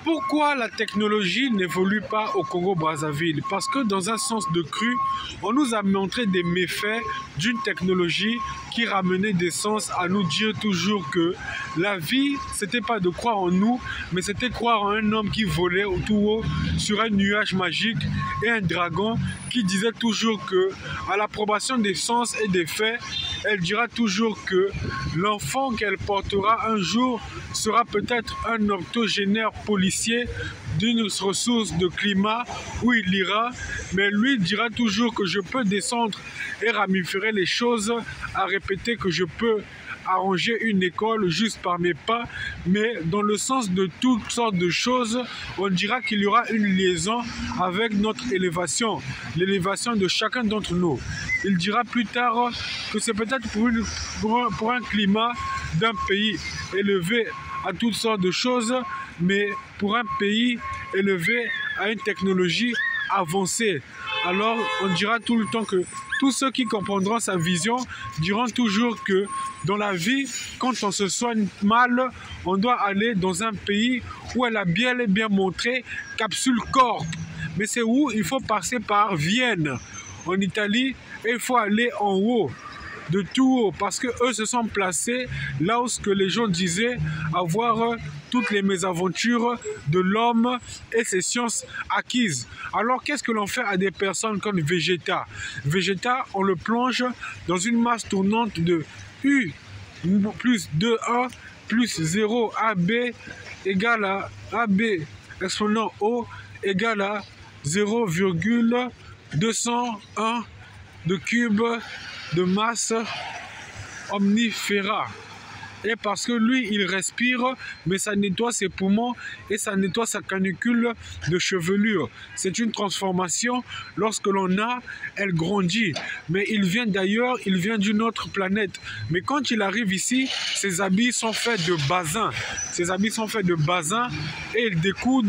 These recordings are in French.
Pourquoi la technologie n'évolue pas au Congo-Brazzaville? Parce que dans un sens de cru, on nous a montré des méfaits d'une technologie qui ramenait des sens à nous dire toujours que la vie, c'était pas de croire en nous, mais c'était croire en un homme qui volait tout haut sur un nuage magique et un dragon qui disait toujours que, à l'approbation des sens et des faits, elle dira toujours que l'enfant qu'elle portera un jour sera peut-être un octogénaire policier d'une ressource de climat où il ira, mais lui dira toujours que je peux descendre et ramifier les choses, à répéter que je peux arranger une école juste par mes pas, mais dans le sens de toutes sortes de choses, on dira qu'il y aura une liaison avec notre élévation, l'élévation de chacun d'entre nous. Il dira plus tard que c'est peut-être pour un climat d'un pays élevé à toutes sortes de choses, mais pour un pays élevé à une technologie avancée. Alors on dira tout le temps que tous ceux qui comprendront sa vision diront toujours que dans la vie, quand on se soigne mal, on doit aller dans un pays où elle a bien et bien montré Capsule Corp. Mais c'est où? Il faut passer par Vienne, en Italie, et il faut aller en haut, de tout haut, parce que eux se sont placés là où ce que les gens disaient avoir toutes les mésaventures de l'homme et ses sciences acquises. Alors qu'est-ce que l'on fait à des personnes comme Vegeta? Vegeta, on le plonge dans une masse tournante de U plus 2A plus 0 AB égale à AB exponent O égale à 0,201 de cube de masse omniféra. Et parce que lui, il respire, mais ça nettoie ses poumons et ça nettoie sa canicule de chevelure. C'est une transformation. Lorsque l'on a, elle grandit. Mais il vient d'ailleurs, il vient d'une autre planète. Mais quand il arrive ici, ses habits sont faits de basin. Ses habits sont faits de basin et il découpe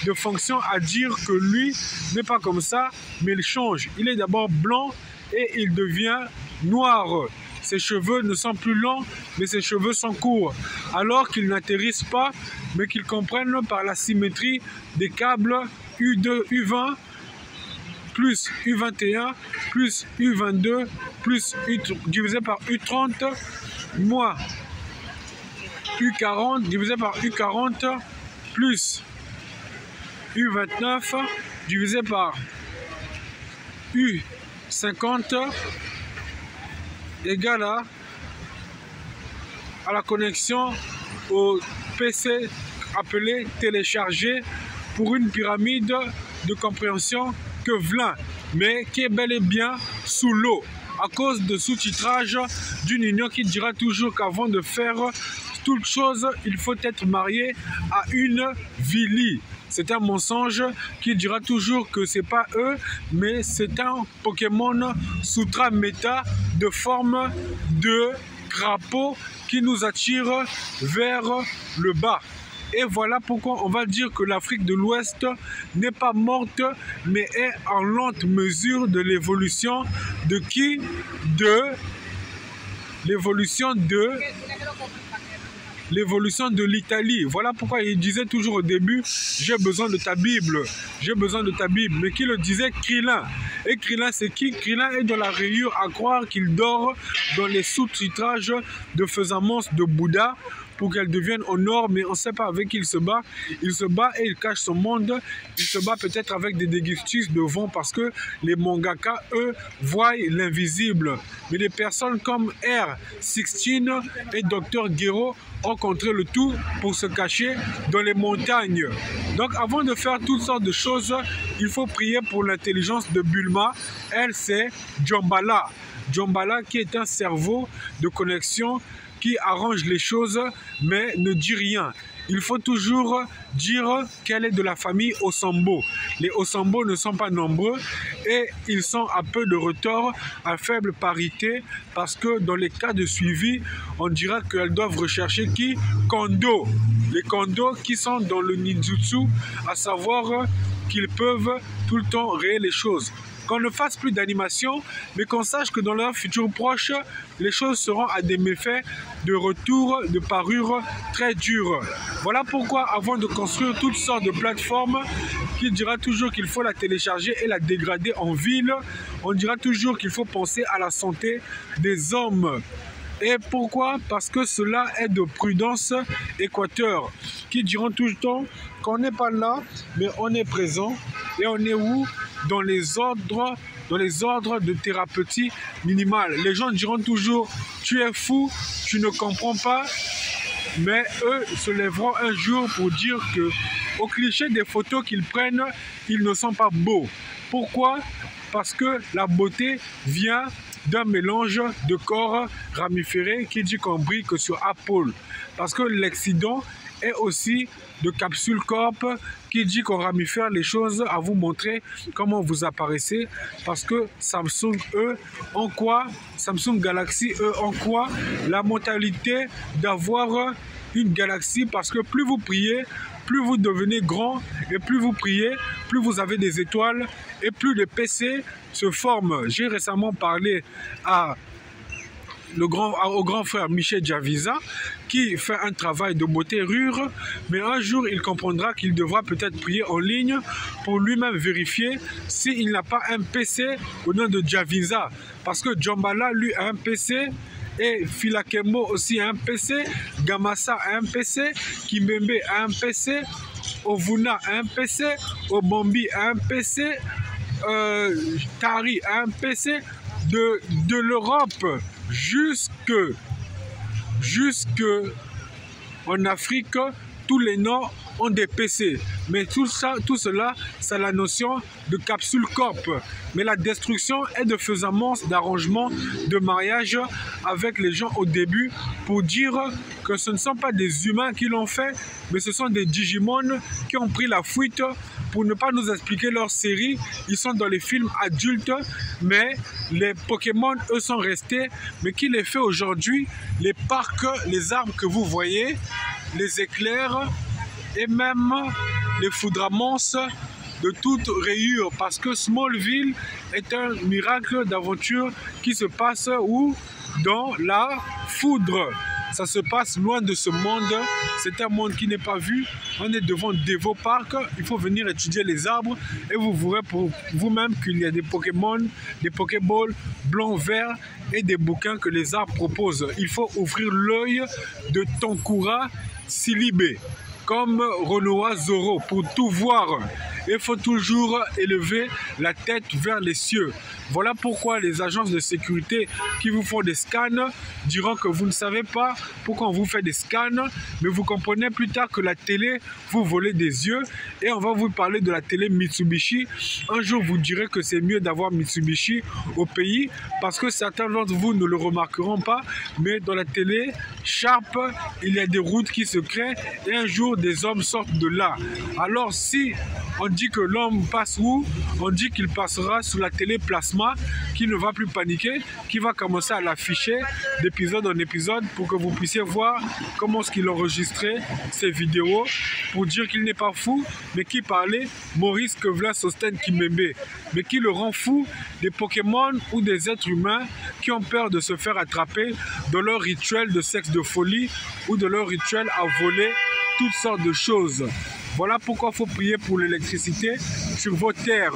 de fonction à dire que lui n'est pas comme ça, mais il change. Il est d'abord blanc et il devient noir. Ses cheveux ne sont plus longs, mais ses cheveux sont courts. Alors qu'ils n'atterrissent pas, mais qu'ils comprennent par la symétrie des câbles U2, U20, plus U21, plus U22, plus U divisé par U30, moins U40 divisé par U40, plus U29 divisé par U50 égale à la connexion au PC appelé télécharger pour une pyramide de compréhension que v'là, mais qui est bel et bien sous l'eau à cause de sous-titrage d'une union qui dira toujours qu'avant de faire toute chose, il faut être marié à une Vili. C'est un mensonge qui dira toujours que c'est pas eux, mais c'est un Pokémon Sutra Méta de forme de crapaud qui nous attire vers le bas. Et voilà pourquoi on va dire que l'Afrique de l'Ouest n'est pas morte, mais est en lente mesure de l'évolution de qui? De l'évolution de l'Italie. Voilà pourquoi il disait toujours au début, j'ai besoin de ta Bible, j'ai besoin de ta Bible. Mais qui le disait? Krillin. Et Krillin, c'est qui? Krillin est dans la rayure à croire qu'il dort dans les sous-titrages de Faisamance de Bouddha pour qu'elle devienne au nord, mais on ne sait pas avec qui il se bat. Il se bat et il cache son monde. Il se bat peut-être avec des dégustus de vent parce que les mangaka, eux, voient l'invisible. Mais des personnes comme R16 et Dr Gero ont contré le tout pour se cacher dans les montagnes. Donc avant de faire toutes sortes de choses, il faut prier pour l'intelligence de Bulma. Elle, c'est Djambala. Djambala qui est un cerveau de connexion qui arrange les choses, mais ne dit rien. Il faut toujours dire qu'elle est de la famille Osambo. Les Osambo ne sont pas nombreux et ils sont à peu de retard, à faible parité, parce que dans les cas de suivi, on dira qu'elles doivent rechercher qui? Kondo. Les Kondo qui sont dans le ninjutsu, à savoir qu'ils peuvent tout le temps réer les choses. qu'on ne fasse plus d'animation, mais qu'on sache que dans leur futur proche, les choses seront à des méfaits de retour, de parure très dures. Voilà pourquoi, avant de construire toutes sortes de plateformes, qui dira toujours qu'il faut la télécharger et la dégrader en ville, on dira toujours qu'il faut penser à la santé des hommes. Et pourquoi? Parce que cela est de prudence Équateur, qui diront tout le temps qu'on n'est pas là, mais on est présent. Et on est où? Dans les ordres de thérapeutie minimale. Les gens diront toujours, tu es fou, tu ne comprends pas. Mais eux se lèveront un jour pour dire que, au cliché des photos qu'ils prennent, ils ne sont pas beaux. Pourquoi? Parce que la beauté vient d'un mélange de corps ramiférés qui dit qu'on brille que sur Apple. Parce que l'accident est aussi de capsule corp qui dit qu'on ramifère les choses à vous montrer comment vous apparaissez. Parce que Samsung, eux, en quoi? Samsung Galaxy, eux, en quoi? La mentalité d'avoir une galaxie, parce que plus vous priez, plus vous devenez grand, et plus vous priez, plus vous avez des étoiles, et plus les PC se forment. J'ai récemment parlé au grand frère Michel Javisa, qui fait un travail de beauté rure, mais un jour il comprendra qu'il devra peut-être prier en ligne pour lui-même vérifier s'il n'a pas un PC au nom de Javisa. Parce que Djambala, lui, a un PC, et Filakembo aussi a un PC, Gamasa a un PC, Kimbembe a un PC, Ovuna a un PC, Obombi a un PC, Tari a un PC, de l'Europe jusque en Afrique, tous les noms ont des PC. Mais tout cela, c'est la notion de capsule corp. Mais la destruction est de faisamance, d'arrangement, de mariage avec les gens au début pour dire que ce ne sont pas des humains qui l'ont fait, mais ce sont des Digimon qui ont pris la fuite pour ne pas nous expliquer leur série. Ils sont dans les films adultes, mais les Pokémon, eux, sont restés. Mais qui les fait aujourd'hui? Les parcs, les arbres que vous voyez, les éclairs et même les foudraments de toute rayure, parce que Smallville est un miracle d'aventure qui se passe où? Dans la foudre. Ça se passe loin de ce monde. C'est un monde qui n'est pas vu. On est devant Devo Park. Il faut venir étudier les arbres et vous verrez pour vous-même qu'il y a des Pokémon, des Pokéballs blancs, verts et des bouquins que les arbres proposent. Il faut ouvrir l'œil de Tonkura Silibé comme Renoir Zoro pour tout voir. Il faut toujours élever la tête vers les cieux. Voilà pourquoi les agences de sécurité qui vous font des scans diront que vous ne savez pas pourquoi on vous fait des scans, mais vous comprenez plus tard que la télé vous vole des yeux. Et on va vous parler de la télé Mitsubishi. Un jour, vous direz que c'est mieux d'avoir Mitsubishi au pays, parce que certains d'entre vous ne le remarqueront pas, mais dans la télé Sharp, il y a des routes qui se créent et un jour, des hommes sortent de là. Alors si on dit que l'homme passe où? On dit qu'il passera sur la télé Plasma, qui ne va plus paniquer, qui va commencer à l'afficher d'épisode en épisode pour que vous puissiez voir comment est-ce qu'il enregistrait ces vidéos pour dire qu'il n'est pas fou, mais qui parlait Maurice Kevla Sosten Kimembe, mais qui le rend fou des Pokémon ou des êtres humains qui ont peur de se faire attraper dans leur rituel de sexe de folie ou de leur rituel à voler toutes sortes de choses. Voilà pourquoi il faut prier pour l'électricité sur vos terres,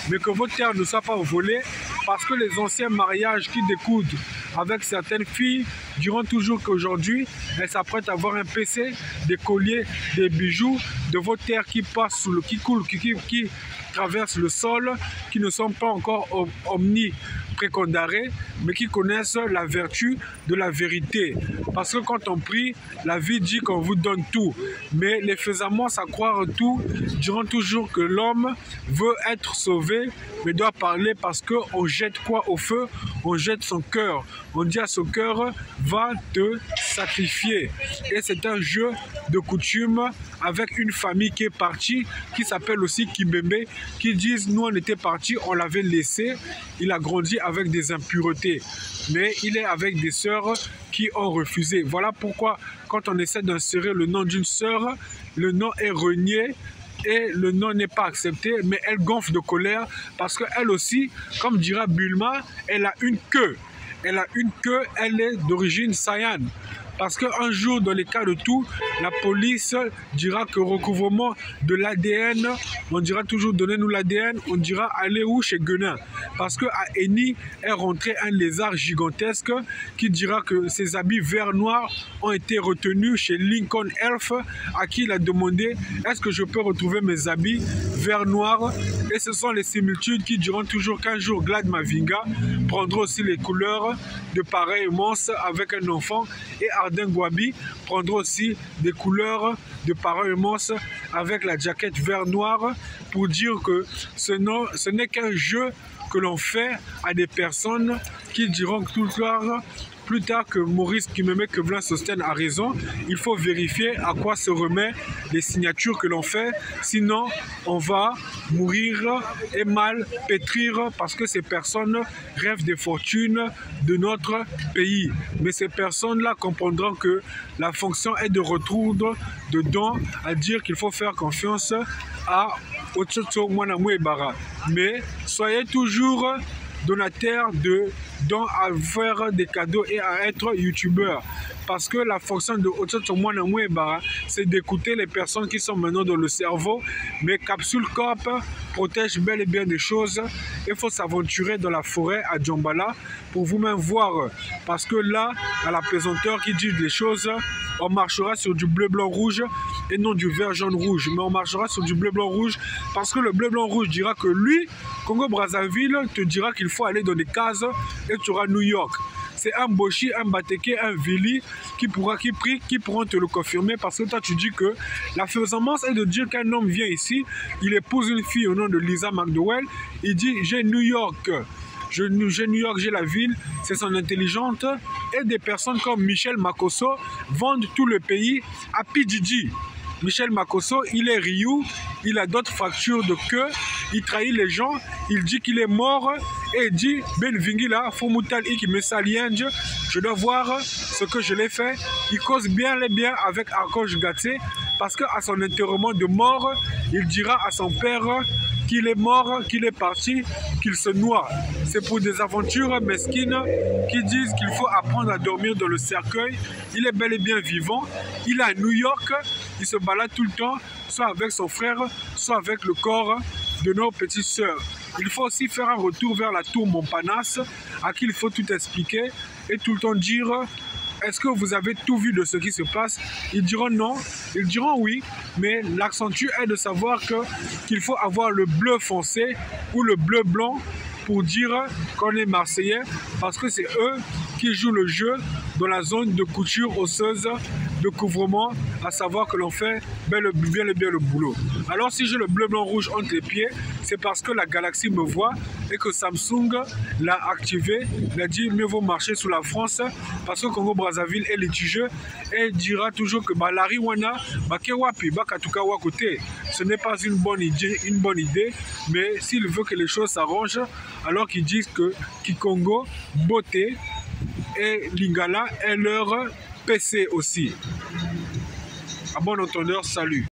mais que vos terres ne soient pas volées, parce que les anciens mariages qui découdent avec certaines filles diront toujours qu'aujourd'hui, elles s'apprêtent à avoir un PC, des colliers, des bijoux de vos terres qui passent sous le, qui coulent, qui traversent le sol, qui ne sont pas encore précondérés, mais qui connaissent la vertu de la vérité. Parce que quand on prie, la vie dit qu'on vous donne tout. Mais les faisaments à croire tout diront toujours que l'homme veut être sauvé, mais doit parler parce qu'on jette quoi au feu? On jette son cœur. On dit à son cœur, va te sacrifier. Et c'est un jeu de coutume avec une famille qui est partie, qui s'appelle aussi Kimbembe, qui disent, nous on était partis, on l'avait laissé, il a grandi avec des impuretés. Mais il est avec des sœurs qui ont refusé. Voilà pourquoi, quand on essaie d'insérer le nom d'une sœur, le nom est renié et le non n'est pas accepté, mais elle gonfle de colère parce qu'elle aussi, comme dira Bulma, elle a une queue. Elle a une queue, elle est d'origine Saiyan. Parce qu'un jour, dans les cas de tout, la police dira que recouvrement de l'ADN, on dira toujours donnez-nous l'ADN, on dira allez où chez Guenin. Parce qu'à Eni est rentré un lézard gigantesque qui dira que ses habits vert noir ont été retenus chez Lincoln Elf, à qui il a demandé est-ce que je peux retrouver mes habits vert noir. Et ce sont les similitudes qui diront toujours qu'un jour Glad Mavinga prendra aussi les couleurs de pareil monstre avec un enfant et Arden Gwabi prendra aussi des couleurs de pareil monstre avec la jaquette vert noir pour dire que ce n'est qu'un jeu que l'on fait à des personnes qui diront tout le soir. Plus tard que Maurice Kimeme Kevlin Sosten a raison, il faut vérifier à quoi se remet les signatures que l'on fait. Sinon, on va mourir et mal pétrir parce que ces personnes rêvent des fortunes de notre pays. Mais ces personnes-là comprendront que la fonction est de retourner dedans à dire qu'il faut faire confiance à Otsoto Mwanamwebara. Mais soyez toujours donateur de dons à faire des cadeaux et à être youtubeur. Parce que la fonction de Otsoto Mwanamwebara, c'est d'écouter les personnes qui sont maintenant dans le cerveau. Mais Capsule Corp protège bel et bien des choses. Il faut s'aventurer dans la forêt à Djambala pour vous-même voir. Parce que là, à la plaisanteur qui dit des choses, on marchera sur du bleu, blanc, rouge et non du vert, jaune, rouge. Mais on marchera sur du bleu, blanc, rouge parce que le bleu, blanc, rouge dira que lui, Congo-Brazzaville, te dira qu'il faut aller dans des cases et tu auras New York. C'est un Boshi, un Bateke, un Vili qui pourront te le confirmer parce que toi tu dis que la faisamance est de dire qu'un homme vient ici, il épouse une fille au nom de Lisa McDowell, il dit j'ai New York. J'ai New York, j'ai la ville, c'est son intelligente. Et des personnes comme Michel Makosso vendent tout le pays à Pididi. Michel Makosso, il est Ryu, il a d'autres fractures de queue, il trahit les gens, il dit qu'il est mort et il dit Benvingila, Fomutal Ikimesalienge, je dois voir ce que je l'ai fait. Il cause bien les biens avec Archange Gatsé parce qu'à son enterrement de mort, il dira à son père qu'il est mort, qu'il est parti, qu'il se noie. C'est pour des aventures mesquines qui disent qu'il faut apprendre à dormir dans le cercueil. Il est bel et bien vivant. Il est à New York. Il se balade tout le temps, soit avec son frère, soit avec le corps de nos petites sœurs. Il faut aussi faire un retour vers la tour Montparnasse, à qui il faut tout expliquer et tout le temps dire est-ce que vous avez tout vu de ce qui se passe? Ils diront non, ils diront oui, mais l'accentu est de savoir qu'il faut avoir le bleu foncé ou le bleu blanc pour dire qu'on est Marseillais, parce que c'est eux qui jouent le jeu dans la zone de couture osseuse, de couvrement, à savoir que l'on fait bien et bien le boulot. Alors si j'ai le bleu, blanc, rouge entre les pieds, c'est parce que la galaxie me voit et que Samsung l'a activé, il a dit mieux vaut marcher sous la France parce que Congo-Brazzaville est litigieux et dira toujours que Balari Wana, Bakewapi, Bakatukawa côté. Ce n'est pas une bonne idée, mais s'il veut que les choses s'arrangent, alors qu'ils disent que Kikongo, Beauté et Lingala est leur PC aussi. À bon entendeur, salut.